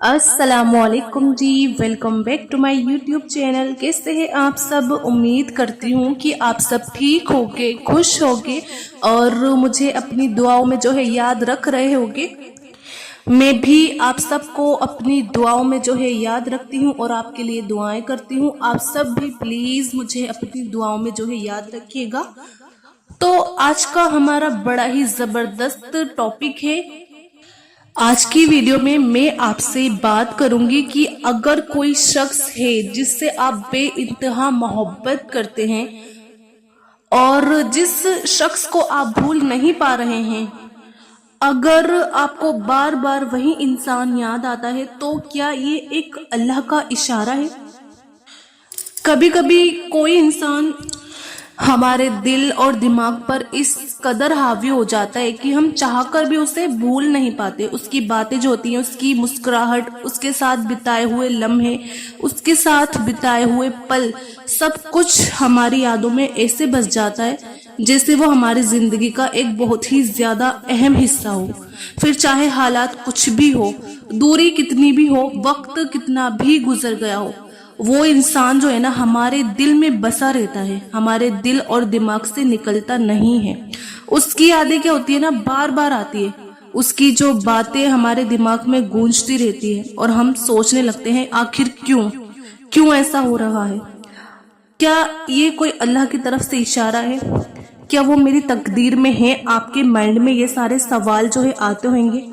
अस्सलामुअलैकुम जी, welcome back to my YouTube channel. कैसे हैं आप सब? उम्मीद करती हूँ कि आप सब ठीक होगे, खुश होगे और मुझे अपनी दुआओं में जो है याद रख रहे होगे। मैं भी आप सबको अपनी दुआओं में जो है याद रखती हूँ और आपके लिए दुआएं करती हूँ। आप सब भी प्लीज मुझे अपनी दुआओं में जो है याद रखिएगा। तो आज का हमारा बड़ा ही जबरदस्त टॉपिक है। आज की वीडियो में मैं आपसे बात करूंगी कि अगर कोई शख्स है जिससे आप बेइंतहा मोहब्बत करते हैं और जिस शख्स को आप भूल नहीं पा रहे हैं, अगर आपको बार बार वही इंसान याद आता है, तो क्या ये एक अल्लाह का इशारा है? कभी कभी कोई इंसान हमारे दिल और दिमाग पर इस कदर हावी हो जाता है कि हम चाहकर भी उसे भूल नहीं पाते। उसकी बातें जो होती हैं, उसकी मुस्कुराहट, उसके साथ बिताए हुए लम्हे, उसके साथ बिताए हुए पल, सब कुछ हमारी यादों में ऐसे बस जाता है जैसे वो हमारी जिंदगी का एक बहुत ही ज्यादा अहम हिस्सा हो। फिर चाहे हालात कुछ भी हो, दूरी कितनी भी हो, वक्त कितना भी गुजर गया हो, वो इंसान जो है ना हमारे दिल में बसा रहता है, हमारे दिल और दिमाग से निकलता नहीं है। उसकी यादें क्या होती है ना, बार बार आती है। उसकी जो बातें हमारे दिमाग में गूंजती रहती है और हम सोचने लगते हैं आखिर क्यों क्यों ऐसा हो रहा है। क्या ये कोई अल्लाह की तरफ से इशारा है? क्या वो मेरी तकदीर में है? आपके माइंड में ये सारे सवाल जो है आते होंगे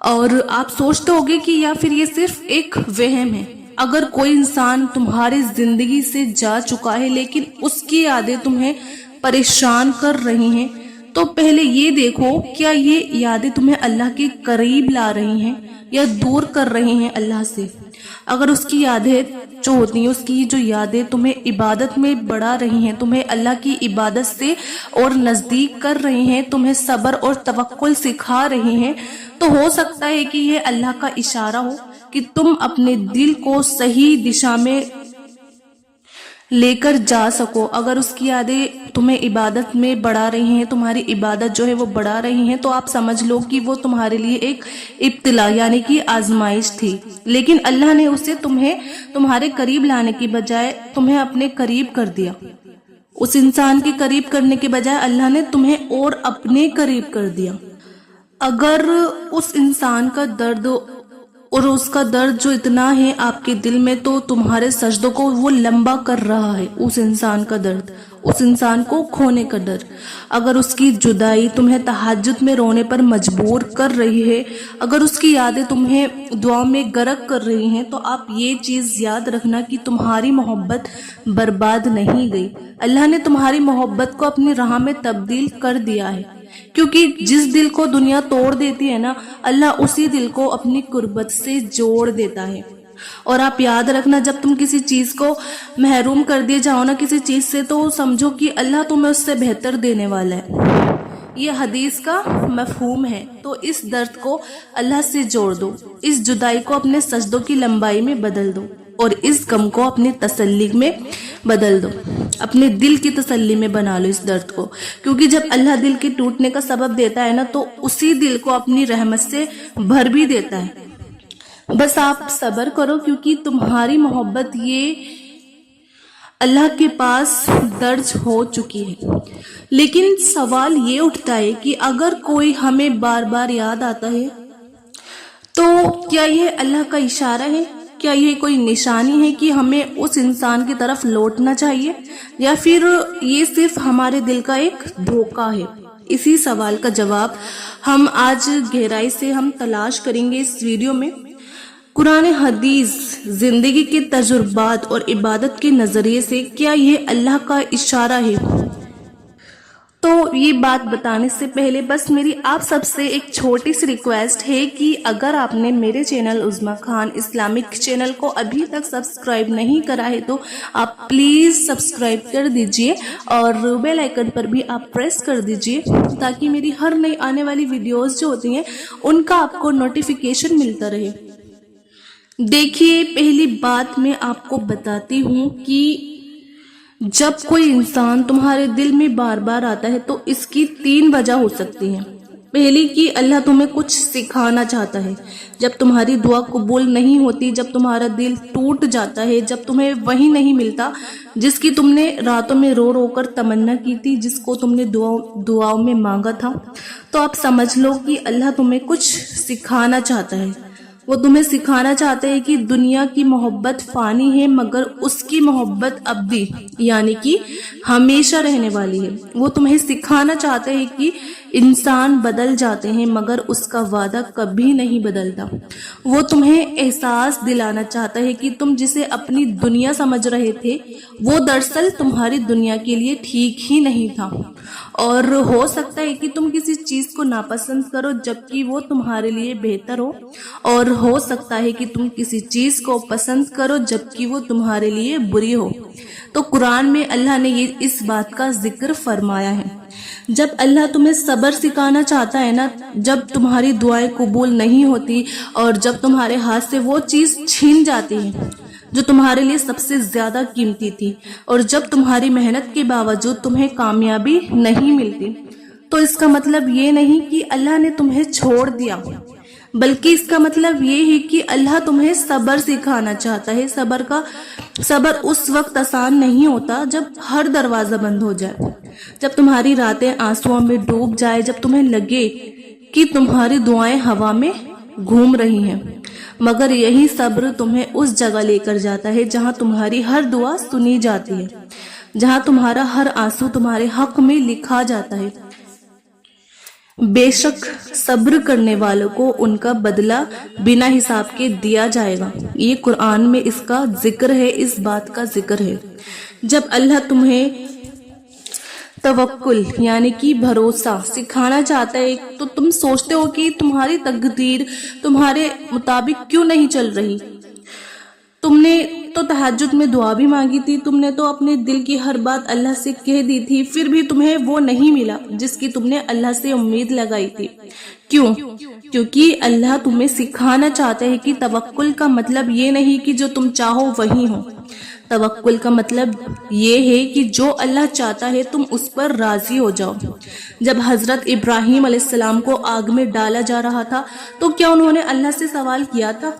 और आप सोचते होंगे कि या फिर ये सिर्फ एक वहम है। अगर कोई इंसान तुम्हारी जिंदगी से जा चुका है लेकिन उसकी यादें तुम्हें परेशान कर रही हैं, तो पहले ये देखो क्या ये यादें तुम्हें अल्लाह के करीब ला रही हैं या दूर कर रही हैं अल्लाह से। अगर उसकी यादें जो होती हैं, उसकी जो यादें तुम्हें इबादत में बढ़ा रही हैं, तुम्हें अल्लाह की इबादत से और नजदीक कर रही हैं, तुम्हें सब्र और तवक्कुल सिखा रही हैं, तो हो सकता है कि यह अल्लाह का इशारा हो कि तुम अपने दिल को सही दिशा में लेकर जा सको। अगर उसकी यादें तुम्हें इबादत में बढ़ा रही हैं, तुम्हारी इबादत जो है वो बढ़ा रही हैं, तो आप समझ लो कि वो तुम्हारे लिए एक इब्तिला यानी कि आजमाइश थी। लेकिन अल्लाह ने उसे तुम्हें तुम्हारे करीब लाने की बजाय तुम्हें अपने करीब कर दिया। उस इंसान के करीब करने के बजाय अल्लाह ने तुम्हें और अपने करीब कर दिया। अगर उस इंसान का दर्द और उसका दर्द जो इतना है आपके दिल में, तो तुम्हारे सजदों को वो लंबा कर रहा है। उस इंसान का दर्द, उस इंसान को खोने का डर, अगर उसकी जुदाई तुम्हें तहज्जुद में रोने पर मजबूर कर रही है, अगर उसकी यादें तुम्हें दुआ में गर्क कर रही हैं, तो आप ये चीज याद रखना कि तुम्हारी मोहब्बत बर्बाद नहीं गई। अल्लाह ने तुम्हारी मोहब्बत को अपनी राह में तब्दील कर दिया है। क्योंकि जिस दिल को दुनिया तोड़ देती है ना, अल्लाह उसी दिल को अपनी कुर्बत से जोड़ देता है। और आप याद रखना, जब तुम किसी चीज को महरूम कर दिए जाओ ना किसी चीज से, तो समझो कि अल्लाह तुम्हें उससे बेहतर देने वाला है। ये हदीस का मफहूम है। तो इस दर्द को अल्लाह से जोड़ दो, इस जुदाई को अपने सजदों की लंबाई में बदल दो और इस गम को अपनी तसल्ली में बदल दो, अपने दिल की तसल्ली में बना लो इस दर्द को। क्योंकि जब अल्लाह दिल के टूटने का सबब देता है ना, तो उसी दिल को अपनी रहमत से भर भी देता है। बस आप सब्र करो, क्योंकि तुम्हारी मोहब्बत ये अल्लाह के पास दर्ज हो चुकी है। लेकिन सवाल ये उठता है कि अगर कोई हमें बार बार याद आता है, तो क्या यह अल्लाह का इशारा है? क्या ये कोई निशानी है कि हमें उस इंसान की तरफ लौटना चाहिए, या फिर ये सिर्फ हमारे दिल का एक धोखा है? इसी सवाल का जवाब हम आज गहराई से हम तलाश करेंगे इस वीडियो में। कुरान हदीस, जिंदगी के तजुर्बात और इबादत के नजरिए से क्या ये अल्लाह का इशारा है? तो ये बात बताने से पहले बस मेरी आप सबसे एक छोटी सी रिक्वेस्ट है कि अगर आपने मेरे चैनल उज़्मा खान इस्लामिक चैनल को अभी तक सब्सक्राइब नहीं करा है, तो आप प्लीज सब्सक्राइब कर दीजिए और बेल आइकन पर भी आप प्रेस कर दीजिए, ताकि मेरी हर नई आने वाली वीडियोस जो होती हैं उनका आपको नोटिफिकेशन मिलता रहे। देखिए, पहली बात मैं आपको बताती हूँ कि जब कोई इंसान तुम्हारे दिल में बार बार आता है, तो इसकी 3 वजह हो सकती हैं। पहली कि अल्लाह तुम्हें कुछ सिखाना चाहता है। जब तुम्हारी दुआ कबूल नहीं होती, जब तुम्हारा दिल टूट जाता है, जब तुम्हें वही नहीं मिलता जिसकी तुमने रातों में रो रो कर तमन्ना की थी, जिसको तुमने दुआओं में मांगा था, तो आप समझ लो कि अल्लाह तुम्हें कुछ सिखाना चाहता है। वो तुम्हें सिखाना चाहते हैं कि दुनिया की मोहब्बत फानी है, मगर उसकी मोहब्बत अब्दी यानी कि हमेशा रहने वाली है। वो तुम्हें सिखाना चाहते हैं कि इंसान बदल जाते हैं, मगर उसका वादा कभी नहीं बदलता। वो तुम्हें एहसास दिलाना चाहता है कि तुम जिसे अपनी दुनिया समझ रहे थे, वो दरअसल तुम्हारी दुनिया के लिए ठीक ही नहीं था। और हो सकता है कि तुम किसी चीज को नापसंद करो जबकि वो तुम्हारे लिए बेहतर हो, और हो सकता है कि तुम किसी चीज को पसंद करो जबकि वो तुम्हारे लिए बुरी हो। तो कुरान में अल्लाह ने ये इस बात का जिक्र फरमाया है। जब अल्लाह तुम्हें सब्र सिखाना चाहता है ना, जब तुम्हारी दुआएं कबूल नहीं होती और जब तुम्हारे हाथ से वो चीज छीन जाती है जो तुम्हारे लिए सबसे ज्यादा कीमती थी, और जब तुम्हारी मेहनत के बावजूद तुम्हें कामयाबी नहीं मिलती, तो इसका मतलब ये नहीं कि अल्लाह ने तुम्हें छोड़ दिया, बल्कि इसका मतलब ये है कि अल्लाह तुम्हें सब्र सिखाना चाहता है। सब्र उस वक्त आसान नहीं होता जब हर दरवाजा बंद हो जाए, जब तुम्हारी रातें आंसुओं में डूब जाए, जब तुम्हें लगे कि तुम्हारी दुआएं हवा में घूम रही हैं। मगर यही सब्र तुम्हें उस जगह लेकर जाता है जहां तुम्हारी हर दुआ सुनी जाती है, जहां तुम्हारा हर आंसू तुम्हारे हक में लिखा जाता है। बेशक सब्र करने वालों को उनका बदला बिना हिसाब के दिया जाएगा। ये कुरान में इसका जिक्र है, इस बात का जिक्र है। जब अल्लाह तुम्हें तवक्कुल यानी कि भरोसा सिखाना चाहता है, तो तुम सोचते हो कि तुम्हारी तकदीर तुम्हारे मुताबिक क्यों नहीं चल रही। तुमने तो तहज्जुद में दुआ भी मांगी थी, तुमने तो अपने दिल की हर बात अल्लाह से कह दी थी, फिर भी तुम्हें वो नहीं मिला जिसकी तुमने अल्लाह से उम्मीद लगाई थी। क्यों? क्योंकि अल्लाह तुम्हें सिखाना चाहता है कि तवक्कुल का मतलब ये नहीं कि जो तुम चाहो वही हो। तवक्कुल का मतलब ये है कि जो अल्लाह चाहता है तुम उस पर राजी हो जाओ। जब हजरत इब्राहिम अलैहिस्सलाम को आग में डाला जा रहा था, तो क्या उन्होंने अल्लाह से सवाल किया था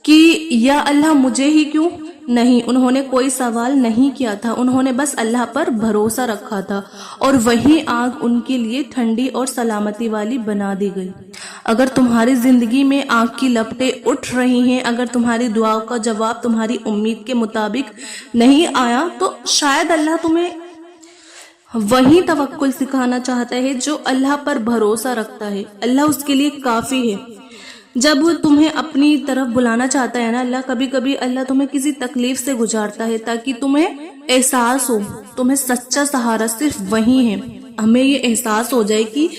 कि या अल्लाह मुझे ही क्यों? नहीं, उन्होंने कोई सवाल नहीं किया था, उन्होंने बस अल्लाह पर भरोसा रखा था, और वही आग उनके लिए ठंडी और सलामती वाली बना दी गई। अगर तुम्हारी जिंदगी में आग की लपटें उठ रही हैं, अगर तुम्हारी दुआओं का जवाब तुम्हारी उम्मीद के मुताबिक नहीं आया, तो शायद अल्लाह तुम्हें वही तवक्कुल सिखाना चाहता है जो अल्लाह पर भरोसा रखता है। अल्लाह उसके लिए काफी है। जब तुम्हें अपनी तरफ बुलाना चाहता है ना अल्लाह, कभी कभी अल्लाह तुम्हें किसी तकलीफ से गुजारता है ताकि तुम्हें एहसास हो तुम्हें सच्चा सहारा सिर्फ वही है। हमें ये एहसास हो जाए कि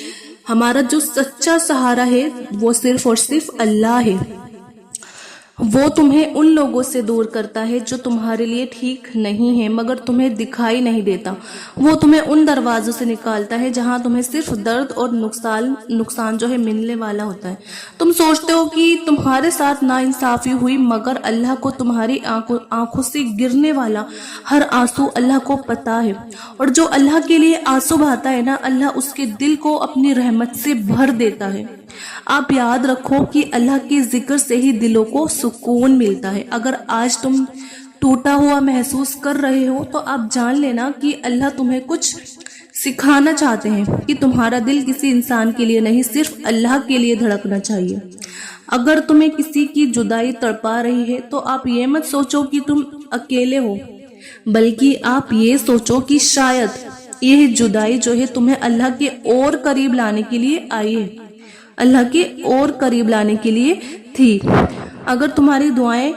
हमारा जो सच्चा सहारा है वो सिर्फ और सिर्फ अल्लाह है। वो तुम्हें उन लोगों से दूर करता है जो तुम्हारे लिए ठीक नहीं है, मगर तुम्हें दिखाई नहीं देता। वो तुम्हें उन दरवाजों से निकालता है जहां तुम्हें सिर्फ दर्द और नुकसान जो है मिलने वाला होता है। तुम सोचते हो कि तुम्हारे साथ नाइंसाफी हुई, मगर अल्लाह को तुम्हारी आंखों से गिरने वाला हर आंसू अल्लाह को पता है, और जो अल्लाह के लिए आंसू बहाता है ना, अल्लाह उसके दिल को अपनी रहमत से भर देता है। आप याद रखो कि अल्लाह के जिक्र से ही दिलों को सुकून मिलता है। अगर आज तुम टूटा हुआ महसूस कर रहे हो, तो आप जान लेना कि अल्लाह तुम्हें कुछ सिखाना चाहते हैं कि तुम्हारा दिल किसी इंसान के लिए नहीं, सिर्फ अल्लाह के लिए धड़कना चाहिए। अगर तुम्हें किसी की जुदाई तड़पा रही है, तो आप ये मत सोचो कि तुम अकेले हो, बल्कि आप ये सोचो कि शायद यह जुदाई जो है तुम्हें अल्लाह के और करीब लाने के लिए आई है, अल्लाह के और करीब लाने के लिए थी। अगर तुम्हारी दुआएं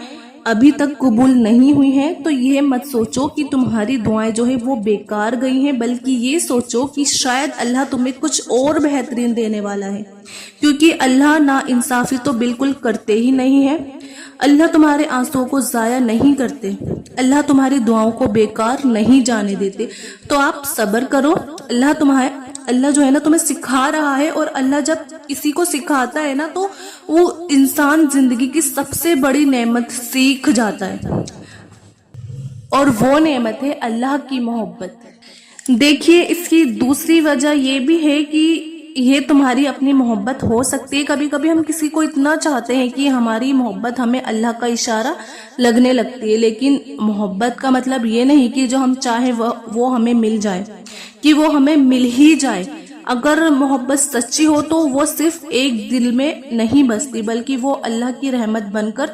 अभी तक कबूल नहीं हुई हैं, तो ये मत सोचो कि तुम्हारी दुआएं जो है वो बेकार गई हैं, बल्कि ये सोचो कि शायद अल्लाह तुम्हें कुछ और बेहतरीन देने वाला है, क्योंकि अल्लाह ना इंसाफी तो बिल्कुल करते ही नहीं है। अल्लाह तुम्हारे आंसुओं को जाया नहीं करते, अल्लाह तुम्हारी दुआओं को बेकार नहीं जाने देते। तो आप सब्र करो। अल्लाह जो है ना तुम्हें सिखा रहा है, और अल्लाह जब किसी को सिखाता है ना, तो वो इंसान जिंदगी की सबसे बड़ी नेमत सीख जाता है, और वो नेमत है अल्लाह की मोहब्बत। देखिए, इसकी दूसरी वजह ये भी है कि یہ تمہاری اپنی محبت ہو سکتی ہے. کبھی کبھی ہم کسی کو اتنا چاہتے ہیں کہ ہماری محبت ہمیں اللہ کا اشارہ لگنے لگتی ہے، لیکن محبت کا مطلب یہ نہیں کہ جو ہم چاہیں وہ ہمیں مل جائے، کہ وہ ہمیں مل ہی جائے. اگر محبت سچی ہو تو وہ صرف ایک دل میں نہیں بستی، بلکہ وہ اللہ کی رحمت بن کر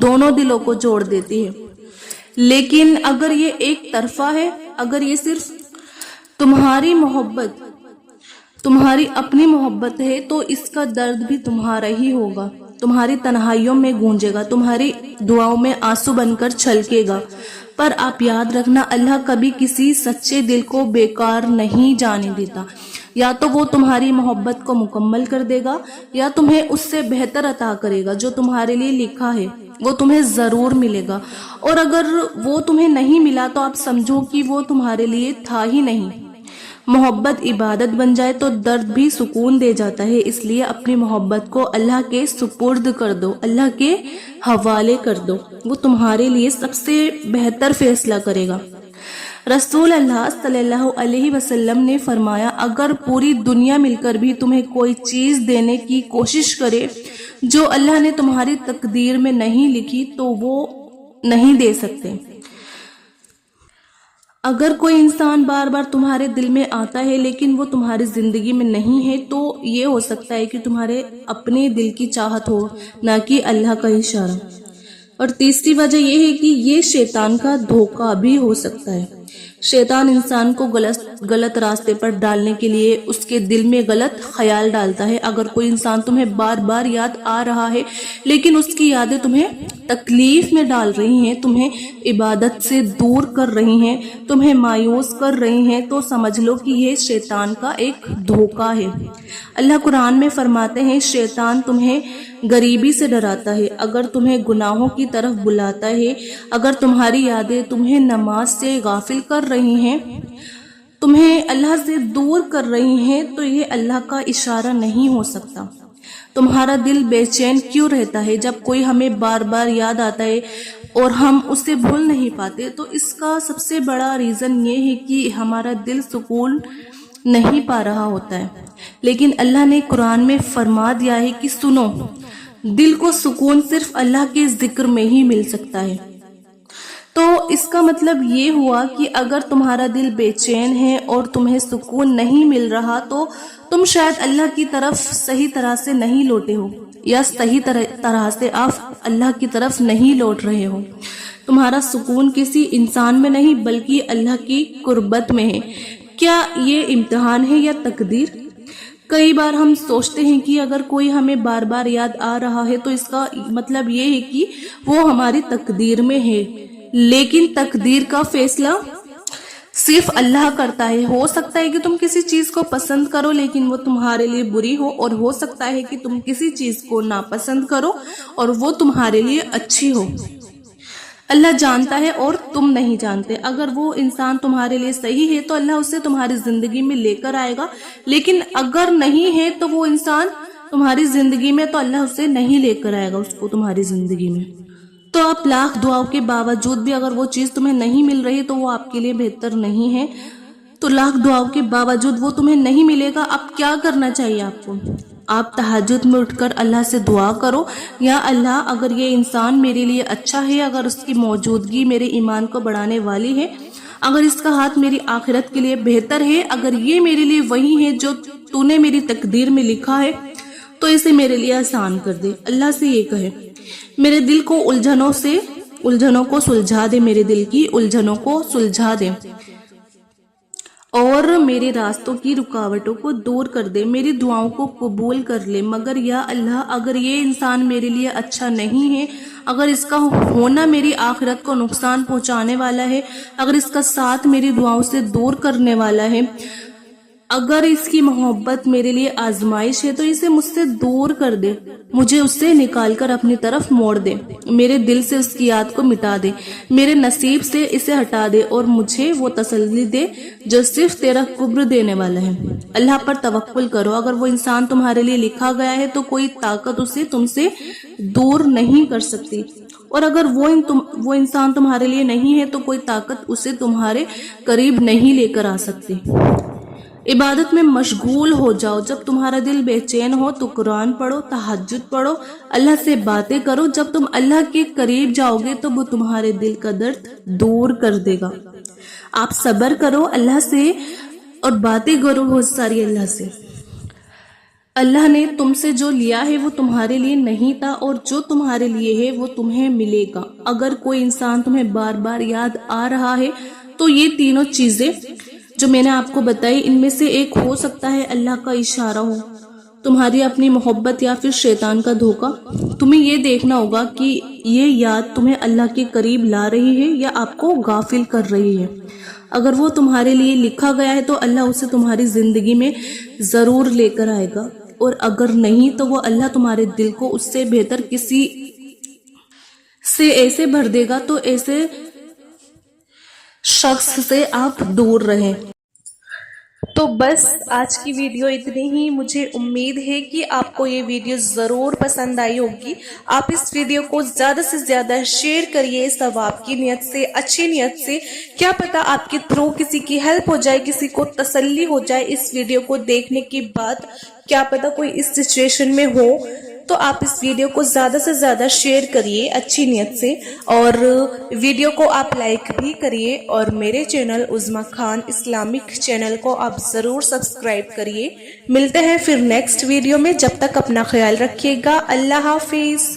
دونوں دلوں کو جوڑ دیتی ہے. لیکن اگر یہ ایک طرفہ ہے، اگر یہ صرف تمہاری محبت، تمہاری اپنی محبت ہے، تو اس کا درد بھی تمہارا ہی ہوگا، تمہاری تنہائیوں میں گونجے گا، تمہاری دعاؤں میں آنسو بن کر چھلکے گا. پر آپ یاد رکھنا، اللہ کبھی کسی سچے دل کو بیکار نہیں جانے دیتا. یا تو وہ تمہاری محبت کو مکمل کر دے گا، یا تمہیں اس سے بہتر عطا کرے گا. جو تمہارے لیے لکھا ہے وہ تمہیں ضرور ملے گا، اور اگر وہ تمہیں نہیں ملا تو آپ سمجھو کہ وہ تمہارے لیے تھا ہی نہیں. محبت عبادت بن جائے تو درد بھی سکون دے جاتا ہے. اس لیے اپنی محبت کو اللہ کے سپرد کر دو، اللہ کے حوالے کر دو، وہ تمہارے لیے سب سے بہتر فیصلہ کرے گا. رسول اللہ صلی اللہ علیہ وسلم نے فرمایا، اگر پوری دنیا مل کر بھی تمہیں کوئی چیز دینے کی کوشش کرے جو اللہ نے تمہاری تقدیر میں نہیں لکھی تو وہ نہیں دے سکتے. اگر کوئی انسان بار بار تمہارے دل میں آتا ہے لیکن وہ تمہاری زندگی میں نہیں ہے، تو یہ ہو سکتا ہے کہ تمہارے اپنے دل کی چاہت ہو، نہ کہ اللہ کا اشارہ. اور تیسری وجہ یہ ہے کہ یہ شیطان کا دھوکہ بھی ہو سکتا ہے. شیطان انسان کو غلط راستے پر ڈالنے کے لیے اس کے دل میں غلط خیال ڈالتا ہے. اگر کوئی انسان تمہیں بار بار یاد آ رہا ہے لیکن اس کی یادیں تمہیں تکلیف میں ڈال رہی ہیں، تمہیں عبادت سے دور کر رہی ہیں، تمہیں مایوس کر رہی ہیں، تو سمجھ لو کہ یہ شیطان کا ایک دھوکہ ہے. اللہ قرآن میں فرماتے ہیں، شیطان تمہیں غریبی سے ڈراتا ہے، اگر تمہیں گناہوں کی طرف بلاتا ہے، اگر تمہاری یادیں تمہیں نماز سے غافل کر رہی ہیں، تمہیں اللہ سے دور کر رہی ہیں، تو یہ اللہ کا اشارہ نہیں ہو سکتا. تمہارا دل بے چین کیوں رہتا ہے جب کوئی ہمیں بار بار یاد آتا ہے اور ہم اسے بھول نہیں پاتے؟ تو اس کا سب سے بڑا ریزن یہ ہے کہ ہمارا دل سکون نہیں پا رہا ہوتا ہے. لیکن اللہ نے قرآن میں فرما دیا ہے کہ سنو، دل کو سکون صرف اللہ کے ذکر میں ہی مل سکتا ہے. تو اس کا مطلب یہ ہوا کہ اگر تمہارا دل بے چین ہے اور تمہیں سکون نہیں مل رہا تو تم شاید اللہ کی طرف صحیح طرح سے نہیں لوٹے ہو، یا صحیح طرح سے آپ اللہ کی طرف نہیں لوٹ رہے ہو. تمہارا سکون کسی انسان میں نہیں بلکہ اللہ کی قربت میں ہے. کیا یہ امتحان ہے یا تقدیر؟ کئی بار ہم سوچتے ہیں کہ اگر کوئی ہمیں بار بار یاد آ رہا ہے تو اس کا مطلب یہ ہے کہ وہ ہماری تقدیر میں ہے. لیکن تقدیر کا فیصلہ صرف اللہ کرتا ہے. ہو سکتا ہے کہ تم کسی چیز کو پسند کرو لیکن وہ تمہارے لیے بری ہو، اور ہو سکتا ہے کہ تم کسی چیز کو ناپسند کرو اور وہ تمہارے لیے اچھی ہو. اللہ جانتا ہے اور تم نہیں جانتے. اگر وہ انسان تمہارے لیے صحیح ہے تو اللہ اسے تمہاری زندگی میں لے کر آئے گا، لیکن اگر نہیں ہے تو وہ انسان تمہاری زندگی میں تو اللہ اسے نہیں لے کر آئے گا اس کو تمہاری زندگی میں. تو آپ لاکھ دعاؤں کے باوجود بھی اگر وہ چیز تمہیں نہیں مل رہی تو وہ آپ کے لیے بہتر نہیں ہے. تو لاکھ دعاؤں کے باوجود وہ تمہیں نہیں ملے گا. اب کیا کرنا چاہیے آپ کو؟ آپ تہجد میں اٹھ کر اللہ سے دعا کرو، یا اللہ اگر یہ انسان میرے لیے اچھا ہے، اگر اس کی موجودگی میرے ایمان کو بڑھانے والی ہے، اگر اس کا ہاتھ میری آخرت کے لیے بہتر ہے، اگر یہ میرے لیے وہی ہے جو تو نے میری تقدیر میں لکھا ہے، تو اسے میرے لیے آسان کر دے. اللہ سے یہ کہے، میرے دل کو الجھنوں کو سلجھا دے، میرے دل کی الجھنوں کو سلجھا دے، اور میرے راستوں کی رکاوٹوں کو دور کر دے، میری دعاؤں کو قبول کر لے. مگر یا اللہ اگر یہ انسان میرے لیے اچھا نہیں ہے، اگر اس کا ہونا میری آخرت کو نقصان پہنچانے والا ہے، اگر اس کا ساتھ میری دعاؤں سے دور کرنے والا ہے، اگر اس کی محبت میرے لیے آزمائش ہے، تو اسے مجھ سے دور کر دے، مجھے اس سے نکال کر اپنی طرف موڑ دے، میرے دل سے اس کی یاد کو مٹا دے، میرے نصیب سے اسے ہٹا دے، اور مجھے وہ تسلی دے جو صرف تیرا قرب دینے والا ہے. اللہ پر توکل کرو. اگر وہ انسان تمہارے لیے لکھا گیا ہے تو کوئی طاقت اسے تم سے دور نہیں کر سکتی، اور اگر وہ انسان تمہارے لیے نہیں ہے تو کوئی طاقت اسے تمہارے قریب نہیں لے کر آ سکتی. इबादत में मशगूल हो जाओ। जब तुम्हारा दिल बेचैन हो तो कुरान पढ़ो, तहज्जुद पढ़ो, अल्लाह से बातें करो। जब तुम अल्लाह के करीब जाओगे तो वो तुम्हारे दिल का दर्द दूर कर देगा। आप सब्र करो अल्लाह से और बातें करो बहुत सारी अल्लाह से। अल्लाह ने तुमसे जो लिया है वो तुम्हारे लिए नहीं था, और जो तुम्हारे लिए है वो तुम्हें मिलेगा। अगर कोई इंसान तुम्हें बार बार याद आ रहा है तो ये तीनों चीजें जो मैंने आपको बताई, इनमें से एक हो सकता है अल्लाह का इशारा हो, तुम्हारी अपनी मोहब्बत, या फिर शैतान का धोखा। तुम्हें ये देखना होगा कि ये याद तुम्हें अल्लाह के करीब ला रही है या आपको गाफिल कर रही है। अगर वो तुम्हारे लिए लिखा गया है तो अल्लाह उसे तुम्हारी जिंदगी में जरूर लेकर आएगा, और अगर नहीं तो वो अल्लाह तुम्हारे दिल को उससे बेहतर किसी से ऐसे भर देगा तो ऐसे शख्स से आप दूर रहें। तो बस आज की वीडियो इतनी ही। मुझे उम्मीद है कि आपको ये वीडियो ज़रूर पसंद आई होगी। आप इस वीडियो को ज़्यादा से ज़्यादा शेयर करिए सवाब की नियत से, अच्छी नियत से। क्या पता आपके थ्रू किसी की हेल्प हो जाए, किसी को तसल्ली हो जाए इस वीडियो को देखने के बाद। क्या पता कोई इस सिचुएशन में हो, तो आप इस वीडियो को ज़्यादा से ज़्यादा शेयर करिए अच्छी नियत से, और वीडियो को आप लाइक भी करिए, और मेरे चैनल उज़्मा खान इस्लामिक चैनल को आप ज़रूर सब्सक्राइब करिए। मिलते हैं फिर नेक्स्ट वीडियो में। जब तक अपना ख्याल रखिएगा। अल्लाह हाफिज़।